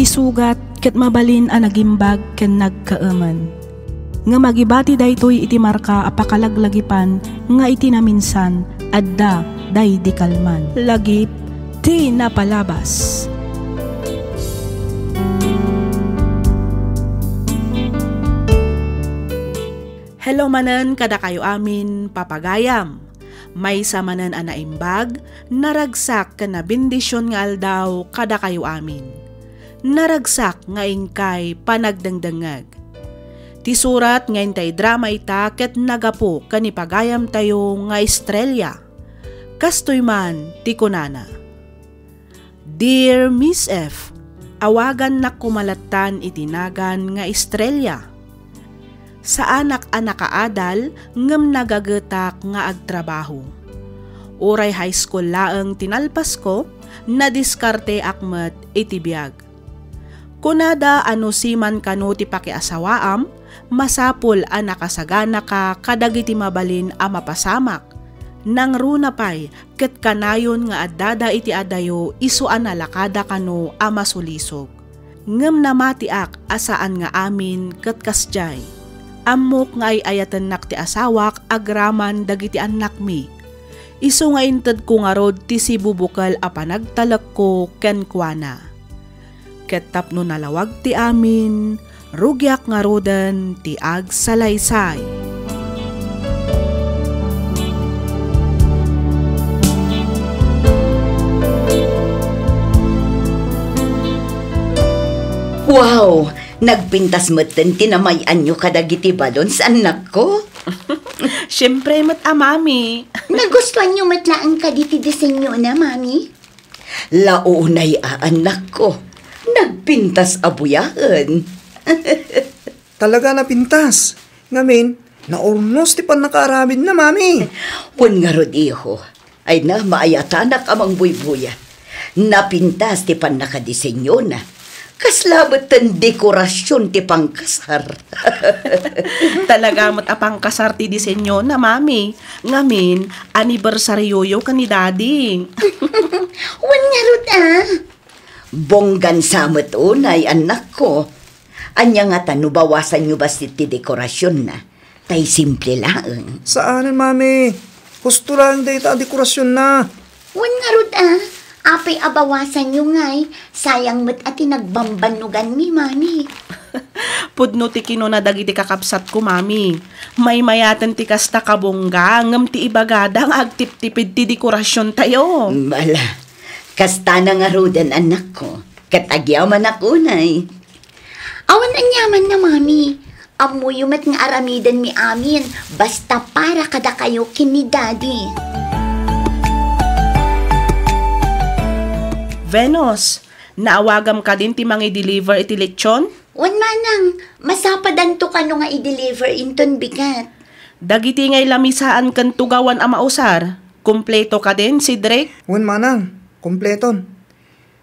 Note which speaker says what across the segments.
Speaker 1: isugat ket mabalin a nagimbag ken nagkaaman. Nga magibati daytoy iti marka apakalaglagipan nga iti naminsan adda day di kalman. Lagip ti napalabas. Hello manen kada kayo amin papagayam. May samanen a naimbag, naragsak ken na bendisyon nga aldaw kada kayo amin. Naragsak nga ingkay panagdangdangag. Ti surat nga intay drama ita ket nagapo kanipagayam tayo nga Estrella. Kastoy man ti kunana. Dear Miss F, awagan na kumalatan itinagan nga Estrella. Sa anak-anak kaadal ngem nagagetak nga agtrabaho. Uray high school laeng tinalpas ko, nadiskarte akmet iti biag. Kunada ano siman kano ti pakiasawaam, masapul a nakasagana ka kadagiti mabalin a mapasamak. Nang runa pay, ket kanayon nga addada iti adayo isu a nalakada kano a masulisog. Ngem namatiak asaan nga amin ket kasjay. Amok nga ay ayatan nak ti asawak agraman dagiti anak mi. Isu nga inted ko nga rod ti sibubukal a panagtalak ko ken kuana. Ket tapno nalawag ti amin, rugyak nga rodan ti ag salaysay.
Speaker 2: Wow! Nagpintas mo't tinamayan nyo kadagiti balon sa anak ko?
Speaker 1: Siyempre mat mami.
Speaker 3: Nagustuhan nyo matlaan ka diti disenyo na, mami?
Speaker 2: Launay anak ko. Nagpintas abuyahan.
Speaker 4: Talaga napintas. Ngamin, naurnos ti pan nakaarabid na, mami.
Speaker 2: Pun nga rod iho, ay na maayatanak amang buybuya. Napintas ti pan nakadisenyo na. Kaslabot ang dekorasyon ti pangkasar.
Speaker 1: Talaga mat apang kasar ti disenyo na, mami. Ngamin, anibersaryo yo ka ni daddy.
Speaker 3: Wan nga rod
Speaker 2: Bonggan samot unay, anak ko. Anya nga tanubawasan nyo ba ti dekorasyon na? Tay simple lang.
Speaker 4: Saanan, mami? Gusto lang dahil ta dekorasyon na.
Speaker 3: Wan nga rod Apay abawasan nyo ngay. Sayang mo't ati nagbambanugan mi, mami.
Speaker 1: Pudno ti kino na dagiti kakapsat ko, mami. May mayatan ti kasta kabongga, ngam ti ibagadang agtip-tipid ti dekorasyon tayo.
Speaker 2: Bala, kasta na nga rodan anak ko. Katagyaman ako nay.
Speaker 3: Awan anyaman na, mami. Amuyumat nga aramidan mi amin. Basta para kada kayo kini daddy.
Speaker 1: Venus, naawagam ka din ti mangi-deliver iti lechon?
Speaker 3: Wan manang, masapadan to kano nga i-deliver inton bigat.
Speaker 1: Dagiti ngay lamisaan kan tugawan a mausar. Kumpleto ka din si Drake?
Speaker 4: Wan manang, kumpleton.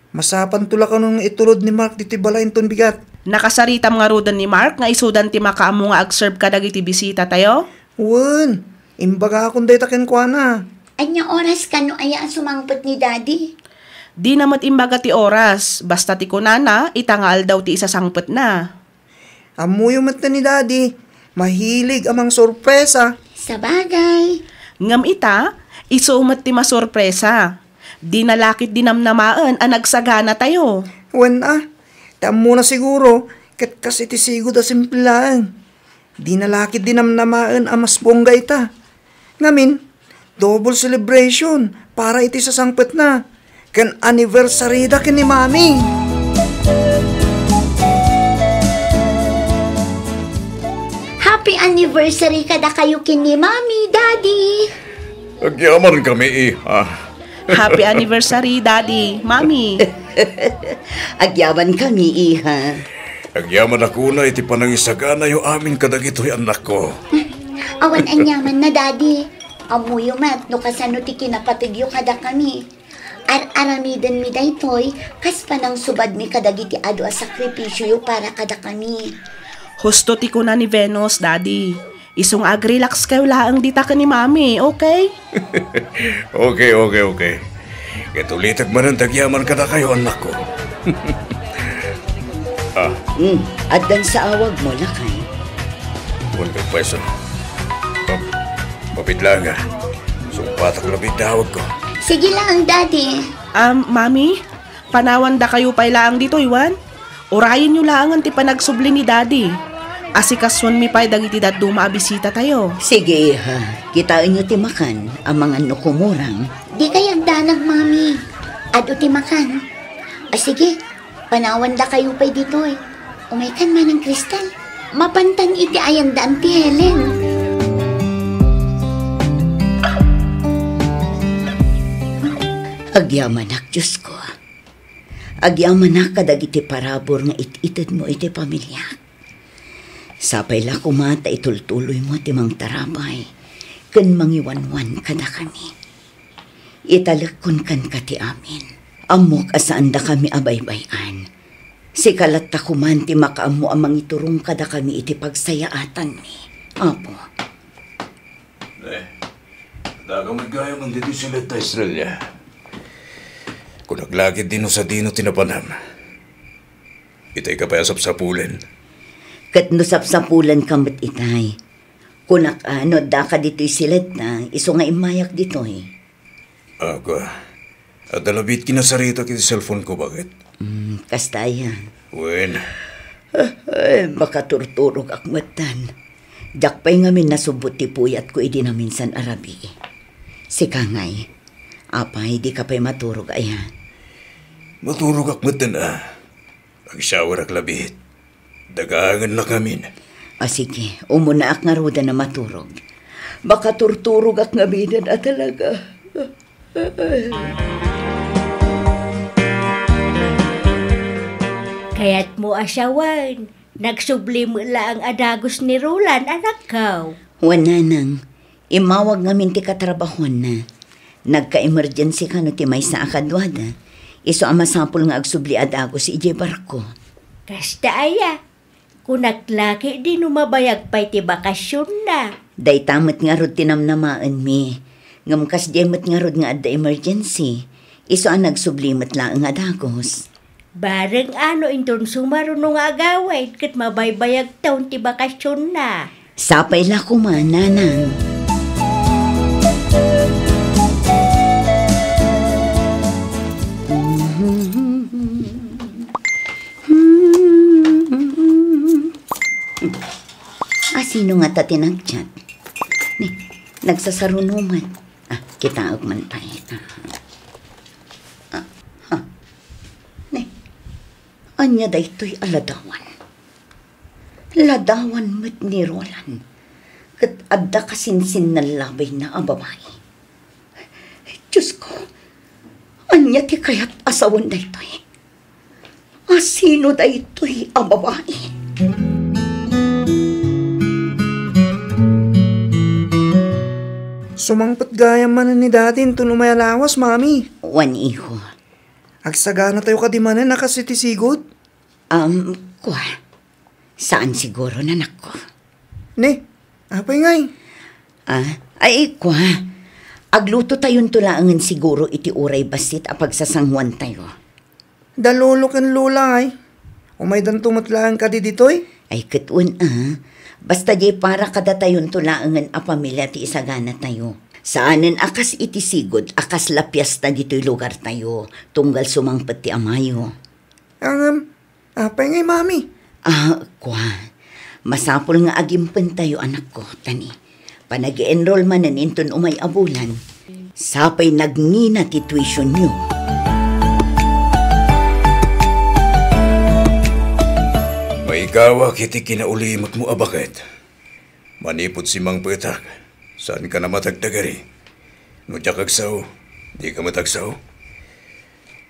Speaker 4: Masapan tula ka nung itulod ni Mark diti balain ton bigat.
Speaker 1: Nakasaritam nga rodan ni Mark nga isudan ti makaamo nga ag-serve ka dagiti bisita tayo?
Speaker 4: Wan, imbaga akong day takin kwa na.
Speaker 3: Anya oras kano aya sumangpot ni daddy?
Speaker 1: Di namat imbaga ti oras, basta ti kunana, itangal daw ti isasangpet na.
Speaker 4: Amuyo mat na ni daddy, mahilig amang sorpresa.
Speaker 3: Sa bagay.
Speaker 1: Ngam ita, isumat ti masorpresa. Di nalakit dinamnamaan ang nagsagana tayo.
Speaker 4: Wen tamo na siguro, kat kasi ti sigod a simpilaan. Di nalakit dinamnamaan ang mas bongga ita. Ngamin, double celebration para iti sasangpet na. Kan anniversary da kin ni mami.
Speaker 3: Happy anniversary kada kayo kin ni mami, daddy.
Speaker 5: Agyaman kami iha.
Speaker 1: Happy anniversary, daddy, mami.
Speaker 2: Agyaman kami iha.
Speaker 5: Agyaman ako na iti panangisagana yung amin kadagito'y anak ko.
Speaker 3: Awan anyaman na, daddy. Amuyo mat, no kasano ti kinapatigyo kada kami. Aramidan mi daytoy, kas panang subad mi kadagiti adu a sakripisyo para kada kami.
Speaker 1: Husto ti ko na ni Venus, daddy. Isong ag-relax kayo laang dita ka ni mami, okay?
Speaker 5: Okay. Ketulitag man ang tagyaman kada kayo, anak ko.
Speaker 2: At dan sa awag mo, lakay.
Speaker 5: Huwag kang pweso. Mapit lang nga. Sumpatak labit tawag ko.
Speaker 3: Sige lang, Daddy.
Speaker 1: Mami, panawan da kayo pa ilaang dito, Iwan. Orayin nyo lang ti panagsubli ni Daddy. Asikaswan mi pa'y dagiti daddo maabisita tayo.
Speaker 2: Sige, ha. Kitain nyo timakan ang mga nukumurang.
Speaker 3: Di kayag danag, Mami. Ado ti makan. Sige, panawan da kayo pa'y dito eh. Umaykan man ang kristal. Mapantan iti ayan daan ti Helen.
Speaker 2: Agyamanak, Diyos ko. Agyamanak kadagiti parabor nga it-itid mo iti pamilya. Sapay la kumata itultuloy mo timang tarabay. Ken mangiwanwan kada kami. Italakon kan kati amin. Amok asaan da kami abaybayan. Si kalat ta kuman ti makaamo amang iturong kada kami iti pagsayaatan mi. Apo.
Speaker 5: Dagang magayang ang dito sila ta Australia. Kung naglagid din sa dino tinapanam. Itay ka pa asap-sapulan.
Speaker 2: Kat nusap-sapulan kamot itay. Kunak da ka dito'y silat na iso nga imayak dito'y.
Speaker 5: Ako. At dalabit kinasarita kiti cellphone ko, bakit?
Speaker 2: Kastayan.
Speaker 5: Wen.
Speaker 2: Makaturturog akmatan. Jak pa'y ngamin nasubot ti puyat ko idi na minsan arabi. Si Kangay. Apay, di ka pa'y maturog ayan.
Speaker 5: Maturog akmatan Ang shower ak labit. Dagangan na kami.
Speaker 2: Sige, umuna ak nga ruda na maturog. Baka turturog ak nga binan talaga.
Speaker 6: Kaya't mo asyawan. Nagsublim lang adagos ni Roland, anak kaw.
Speaker 2: Wala nang. Imawag ngamin ti katrabahon na. Nagka-emergency ka no ti may sa akadwada. Iso ang masapul nga agsubli adagos si Ije Barko.
Speaker 6: Kasta aya. Kung naglaki di numabayag pa'y ti bakasyon na.
Speaker 2: Day tamat nga rod tinamnamaan mi. Ngamkas diemot nga rod nga adda emergency. Iso ang nagsublimot lang nga adagos.
Speaker 6: Bareng ano inton sumarunong agaway kat mabaybayag taon ti bakasyon na.
Speaker 2: Sapay la kuman, nanang. Sino nga ta tinagchat? Ni, nagsasarunuman. Kita man tayo. Ni, anya da ito'y aladawan. Ladawan mo't ni Roland. Kat adda kasinsin na labay na ang babae. Diyos ko, anya ti kaya't asawan da ito'y. Sino da ito'y ang babae?
Speaker 4: Sumangpat gaya man ni datin to numayalawas, Mami.
Speaker 2: Wan iho.
Speaker 4: Agsagana tayo ka di manan nakasitisigod?
Speaker 2: Kwa. Saan siguro nanak ko?
Speaker 4: Ne, apay ngay.
Speaker 2: Ay kwa. Agluto tayon tulaangan siguro iti uray basit a pagsasangwan tayo.
Speaker 4: Dalolo kan lula ay. Umay dan tumatlaan ka di ditoy?
Speaker 2: Ay katun Basta di para kada tayon tulaangan a pamilya ti isagana tayo. Saanen akas iti sigod, akas lapyas ta dito'y lugar tayo, tunggal sumangpet ti amayo.
Speaker 4: Apay ngay, Mami.
Speaker 2: Kwa. Masapol nga agimpen tayo, anak ko, tani. Panag-enroll man naninton umay abulan. Sapay nagngina ti tuition nyo.
Speaker 5: Ikaw kiti kinaulimot mo abakit. Manipod si Mang Petak. Saan ka na matagtagari? No diya kagsaw, di ka matagsaw.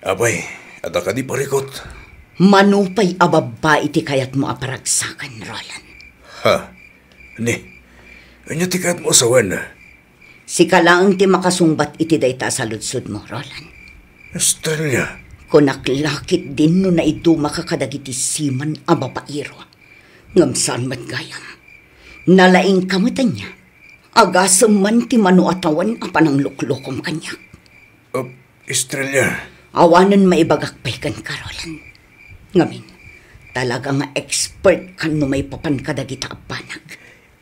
Speaker 5: Abay, ada ka di parikot.
Speaker 2: Manupay ababa iti kayat mo aparagsakan, Roland.
Speaker 5: Ni, anya ti kayat mo asawan na?
Speaker 2: Si kalaang ti makasungbat iti dayta sa lutsud mo, Roland.
Speaker 5: Estrella.
Speaker 2: Kunaklakit din no na ito makakadagiti siman a babairo. Ngamsan matgayam. Nalaing kamatan niya. Agasam man ti manuatawan a panang luklukom kanya.
Speaker 5: Estrella.
Speaker 2: Awanan maibagakpay kan Roland. Ngamin, Talaga nga expert kan no may papan ka dagita abanag.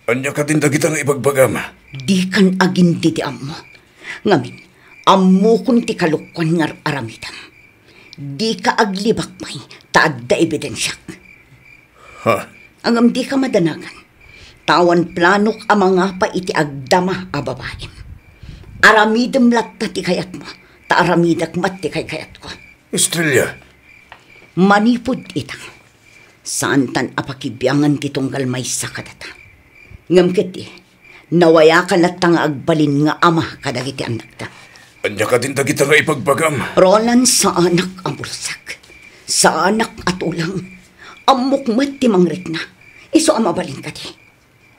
Speaker 5: Anya ka din dagita nga ibagbagam.
Speaker 2: Di kan agin ditiam mo. Ngamin, ammo kun ti kalukwan nga aramidam. Di ka aglibak may taadda ebidensyak.
Speaker 5: Ha?
Speaker 2: Angam di ka madanagan. Tawan planok ang mga pa iti agdama a babaem. Aramidam latta ti kayat mo. Ta aramidak mat ti kayat ko.
Speaker 5: Estrella.
Speaker 2: Manipod itang. Saan tan apakibyangan ti tunggal may sakadata. Ngam kiti, nawaya ka latang agbalin nga ama kadagiti anak ta.
Speaker 5: Anya ka din dagita nga ibagbagam.
Speaker 2: Roland sa anak ang bulsak. Sa anak at ulang. Amok ti mangrit na. Iso ang mabalin ka di.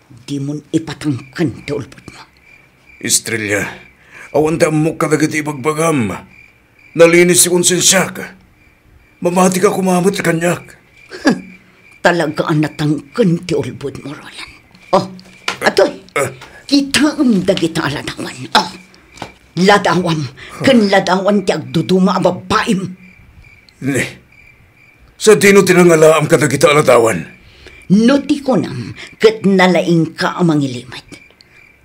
Speaker 2: Di mon ipatangkan ti ulpot mo.
Speaker 5: Estrella, awan ta mo ka dagiti ibagbagam. Nalinis si konsensya ka. Mamati ka kumamot kanyak.
Speaker 2: Talaga ang natangkan ti ulpot mo, Roland. Oh, atoy. Kita ang dagita aladawan. Oh, ladawam. Kan ladawan ti agduduma a babaim.
Speaker 5: Ne, sa dino tinangalaam ka dagita aladawan.
Speaker 2: Nuti ko nam, kat nalaing ka amang ilimat.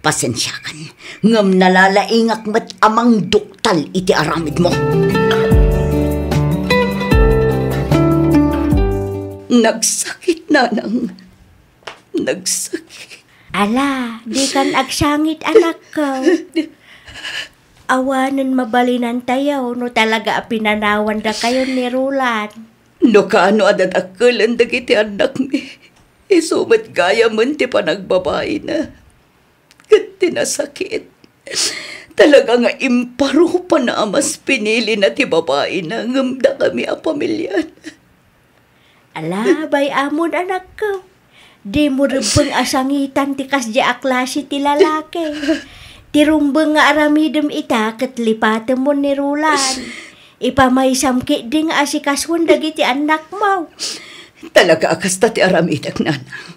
Speaker 2: Pasensyakan, ngam nalalaingak mat amang duktal iti aramid mo. Nagsakit nanang. Nagsakit.
Speaker 6: Ala, di kan agsangit anak ko. Awanan mabalinan tayo no talaga pinanawan da kayo ni Roland.
Speaker 2: No kaano adadakalan dagiti anak mi. Isumat gaya man ti panagbabae na. Kat tinasakit. Talaga nga imparo pa na mas pinili na ti babae na ngamda kami a pamilya.
Speaker 6: Ala, bay amon anak ko. Di mo rubeng asangitan ti kasya aklasi ti lalaki. Ti rumbeng nga aramidem ita kat lipatan mo ni Roland. Ipamaisamki di nga asikaswan dagiti anak mo.
Speaker 2: Talaga akasta ti aramidak nanang.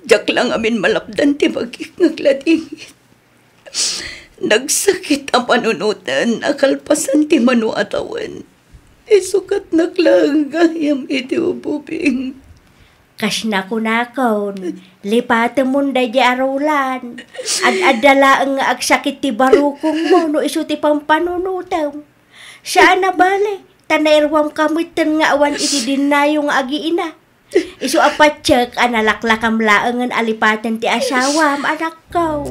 Speaker 2: Diyak lang amin malapdan ti magik ngagladingit. Nagsakit ang panunutan, akalpasan ti manuatawan. Isukat naklang gayam iti ububing.
Speaker 6: Kas na kunakon, lipatan mo da di arulan. Ad-adala ang agsakit ti barukong mo no iso ti pampanunutam. Saan na bale? Tanairwam kamitan nga awan iti dinayong agiina. Iso apatsyak analaklakam laangan alipatan ti asawam anak ko.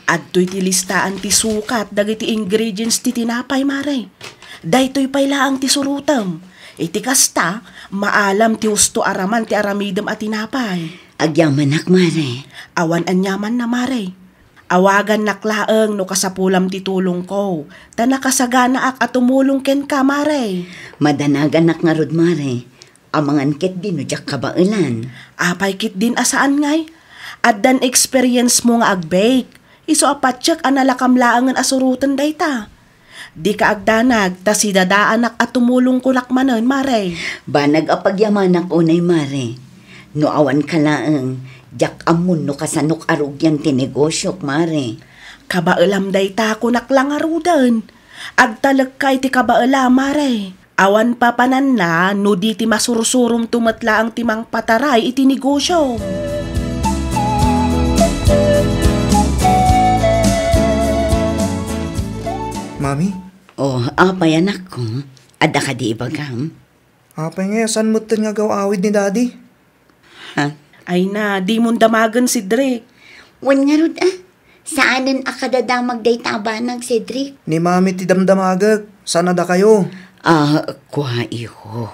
Speaker 1: Adto'y ti listaan ti sukat, dagiti ingredients ti tinapay, maray. Daytoy paylaang ti surutam. Iti kasta, maalam ti husto araman ti aramidem at tinapay.
Speaker 2: Agyaman nak, mare.
Speaker 1: Awan anyaman na, maray. Awagan naklaeng no kasapulam ti tulong ko. Ta nakasagana at tumulong ken ka, maray.
Speaker 2: Madanagan nak nga rod, mare. Amangan kit din no jak kabailan.
Speaker 1: Apay kit din asaan ngay. At dan experience mo nga agbake. Iso apatsyak analakam-laangan asurutan dayta. Di ka agdanag, ta si dadaanak at tumulong kunak manon, mare.
Speaker 2: Banag apagyamanak unay, mare. No awan ka laang, jak amun no kasanok arugyan ti negosyok, mare.
Speaker 1: Kabailam dayta kunak lang arudan. Agtalag kay ti kabaila, mare. Awan papanan na, no di ti masursurum tumatla ang timang pataray iti negosyo.
Speaker 4: Mami?
Speaker 2: Oh, apay anak ko. Ada ka di ibagam?
Speaker 4: Apay nga, saan mo nga gawawid ni Daddy?
Speaker 2: Ha?
Speaker 1: Ay na, di mong damagan si Drake.
Speaker 3: Wan nga rod saanan akadadamag day tabanag, Cedric?
Speaker 4: Ni Mami ti damdamagag. Saan da kayo?
Speaker 2: Kuha iho.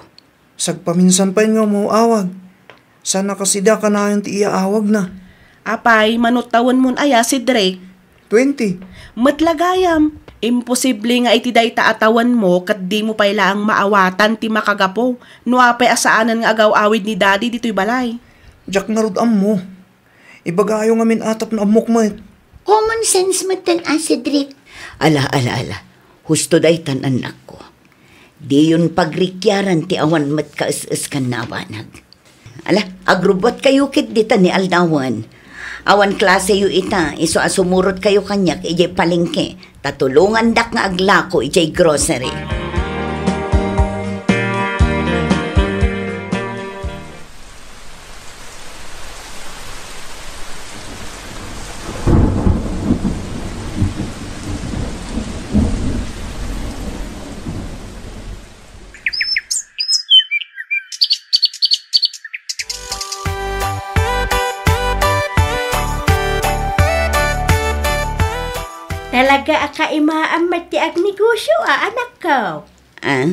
Speaker 4: Sagpaminsan pa nga mo awag. Sana kasida ka na yung ti iaawag na.
Speaker 1: Apay, manutawan mon aya si Drake.
Speaker 4: 20.
Speaker 1: Matlagayam. Imposible nga iti dayta atawan mo kat di mo payla ang maawatan ti makagapo. No apay asaanan nga agaw-awid ni Daddy dito'y balay.
Speaker 4: Jak narod mo. Ibagayo nga min atap na amok mo.
Speaker 3: Common sense matan Cedric.
Speaker 2: Ala. Husto daytan anak ko. Di yun pagrikyaran ti awan mat kaas-as kan nabanag. Ala, agrubot kayo kit dita ni Aldawan. Awan klase yu ita, iso asumurot kayo kanyak, ijay palengke. Tatulungan dak nga aglako, ijay grocery.
Speaker 6: Talaga akaimaan ti ag negosyo, anak ko.
Speaker 2: Ah?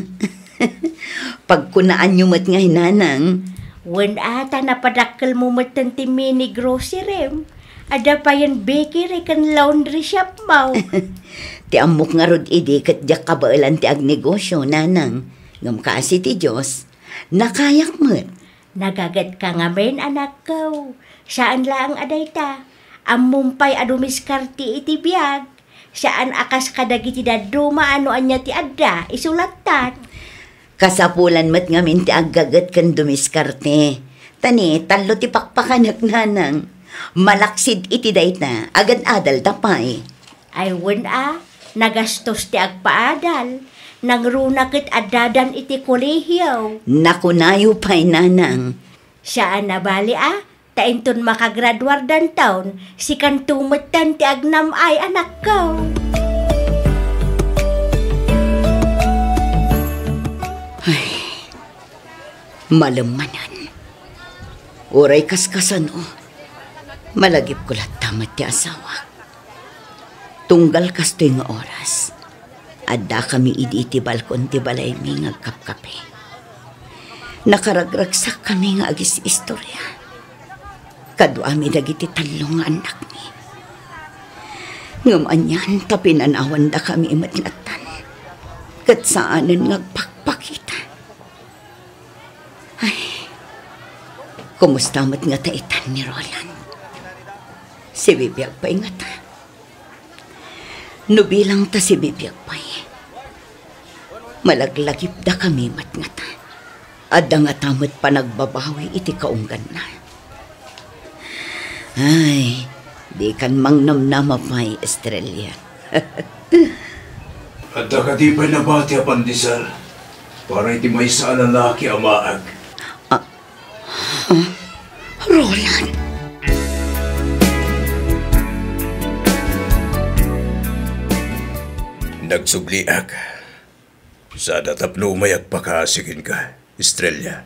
Speaker 2: Pagkunaan nyo mat nga hinanang.
Speaker 6: Wen ata napadakkel mo matan ti mini grocery. Ada pa yan bakery kan laundry shop mo.
Speaker 2: Ti amok nga rod idi kat diyak kabailan ti ag negosyo, nanang. Ngam kasi ti Diyos, nakayak mat.
Speaker 6: Nagagat ka nga men, anak ko. Saan lang aday ta? Amumpay adumiskarti iti biyag. Saan akas kadagiti daduma ano anya ti adda, isulatan.
Speaker 2: Kasapulan mat ngamin ti aggagat kan dumiskarte. Tani, talo ti pakpakanak nanang. Malaksid iti dayta, agad adal tapay.
Speaker 6: Ay wen nagastos ti agpaadal. Nangrunakit adadan iti kolehiyo.
Speaker 2: Nakunayo pa'y nanang.
Speaker 6: Saan na bali tainton makagraduar dan taon, si kantumatan ti agnam ay anak ko.
Speaker 2: Ay, malamanan. Uray kaskasan malagip ko tamat ti asawa. Tunggal kastoy nga oras. Adda kami idi ti balkon ti balay mi ngagkapkape. Nakaragragsak kami nga agis istorya. Kadwa mi dagiti talong nga anak mi. Ngam anyan tapinanawan da kami imatlatan. Kat saanan ngagpakpakita. Ay, kumusta mat nga taitan ni Roland? Si Bibiyag pa'y nga ta. Nubilang ta si Bibiyag pa'y. Malaglagip da kami mat nga ta. Adda nga tamat pa nagbabawi iti kaunggan na. Ay, di kan mangnamnama pa'y, Estrella.
Speaker 5: At ka di pa'y nabati a pandisal para iti may sa lalaki amaag.
Speaker 2: Roland!
Speaker 5: Nagsugliak. Sa datapno umayak pakasikin ka, Estrella.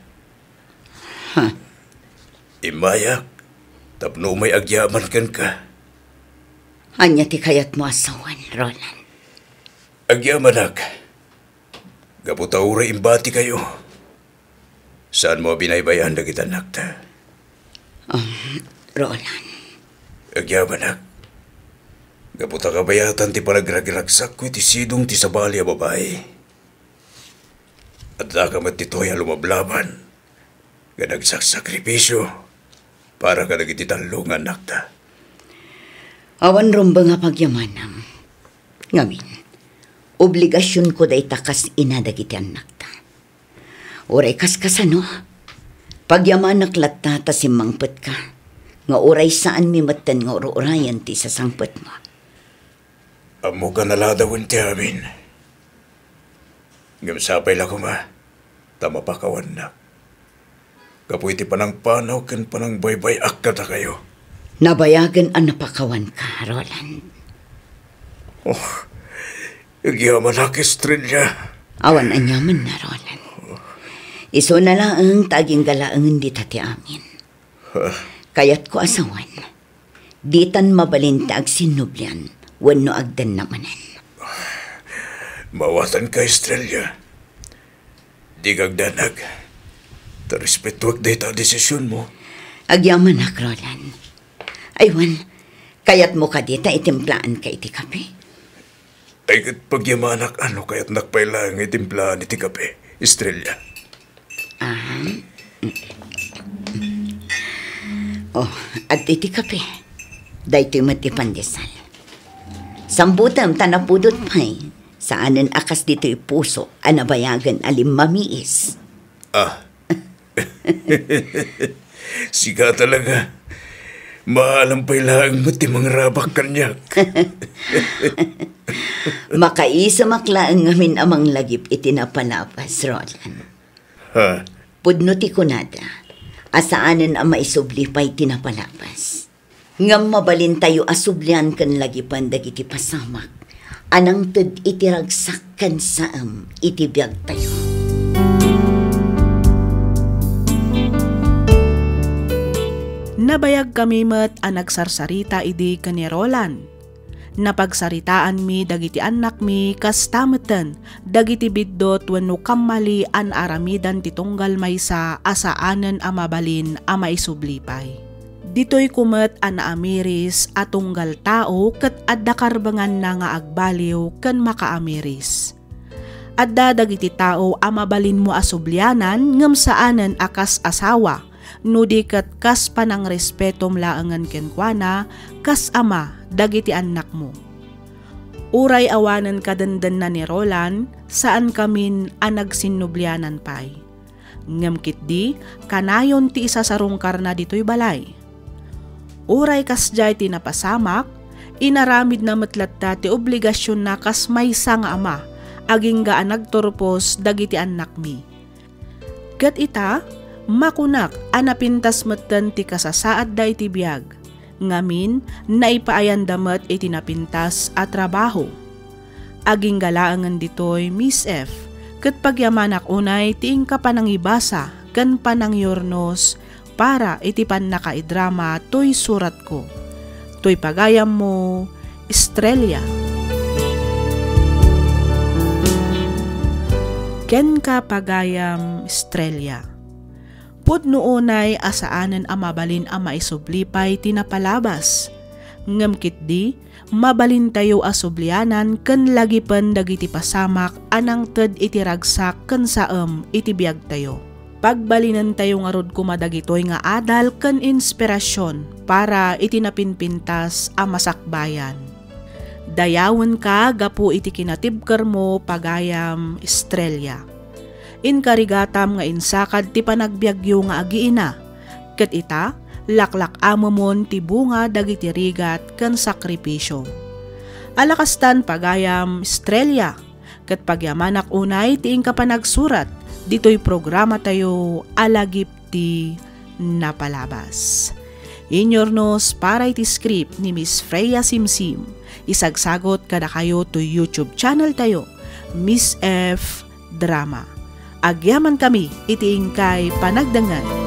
Speaker 5: Imayak, tapno may agyaman kan ka.
Speaker 2: Anya ti kayat mo asawan, Roland.
Speaker 5: Agyamanak. Gaputaura imbati kayo. Saan mo binaybayan na kita nakta?
Speaker 2: Roland.
Speaker 5: Agyamanak. Gaputa kabayatan ti panagragiragsak ko iti sidong ti sabali a babae. At nakamat tito'y lumablaban. Ganagsaksakripisyo para ka nagiti talungan nakta.
Speaker 2: Awan rumba nga pagyamanam. Ngamin, obligasyon ko day takas inadagiti anak ta. Oray kaskasano, pagyamanak latta ta simangpet ka. Nga oray saan mimatan nga urayan ti sasangpet mo.
Speaker 5: Amo ka naladawin ti amin. Ngamsapay la ko ma, tamapakawan na. Kapoy ti panang panaw ken panang baybay akkata kayo.
Speaker 2: Nabayagan ang napakawan ka, Roland.
Speaker 5: Oh, igyaman na Estrella.
Speaker 2: Awan anyaman na, Roland. Iso na lang ang taging galaang di tati amin. Kayat ko asawan. Ditan mabalintag sinublian, wano agdan namanan.
Speaker 5: Mawatan ka, Estrella. Di kagdanag. Tarespetuak day ta desisyon mo.
Speaker 2: Agyaman na, Roland. Aywan, kayat mo ka dita itimplaan ka iti kape.
Speaker 5: Ay kat pagyamanak ano kayat nakpailang itimplaan iti kape, Estrella.
Speaker 2: Oh, at iti kape. Dahito yung matipandesal. Sambutam tanapudot pa'y. Saanan akas dito puso anabayagan alim mamiis.
Speaker 5: Siga talaga. Maalampay lang mo ti mga rabak kanyak.
Speaker 2: Makaisa maklaan ngamin amang lagip itinapalapas, Roland.
Speaker 5: Ha?
Speaker 2: Pudno ti kunada, asaanan ang maisubli pa'y tinapalapas. Ngam mabalin tayo asublian kan lagipan dagiti pasamak. Anang ted itiragsak kan saam itibiyag tayo.
Speaker 1: Nabayag kami met ang nagsarsarita idi kani Roland. Napagsaritaan mi dagiti anak mi kas tameten dagiti biddot wenno kammali an aramidan titunggal maysa asaanen a mabalin a maisublipay. Ditoy kumet an naamiris a tunggal tao ket adda karbengan na nga agbaliw ken makaamiris. Adda dagiti tao a mabalin mo asublianan ngem saanen akas asawa. No di ket kas panang respetom laangan kenkwana, kas ama, dagiti anak mo. Uray awanan kadandan na ni Roland, saan kamin anag sinublianan pay. Ngem kitdi, kanayon ti isa sa rungkar na dito'y balay. Uray kas jay tinapasamak, inaramid na matlatta ti obligasyon na kas maysa nga ama, aging ga nagturpos dagiti anak mi. Ket ita, makunak anapintas metten ti kasasaad da iti biyag. Ngamin naipaayan damet iti napintas at trabaho. Aging galaangan ditoy Miss F. Ket pagyamanak unay ti ingka panangibasa ken panangyornos para iti pannakaidrama toy surat ko. Toy pagayam mo, Estrella. Ken ka pagayam, Estrella. Pudno unay asaanen a mabalin a maisublipay tinapalabas. Ngem kitdi, mabalin tayo asublianan ken lagipen dagiti pasamak anang ted iti ragsak ken saem iti biag tayo. Pagbalinan tayo nga rod kumadagitoy nga adal ken inspirasyon para iti napinpintas a masakbayan. Dayawen ka gapu iti kinatibker mo pagayam, Estrella. Inkarigatam nga insakad ti panagbiagyo nga agiina. Ket ita, laklak amomon ti bunga dagiti rigat ken sakripisyo. Alakastan pagayam, Estrella. Ket pagyamanak unay ti ingka panagsurat, dito'y programa tayo alagip ti napalabas. Inyornos para iti script ni Miss Freya Simsim. Isagsagot kada kayo to YouTube channel tayo, Miss F Drama. Agyaman kami iti ingkay panagdangan.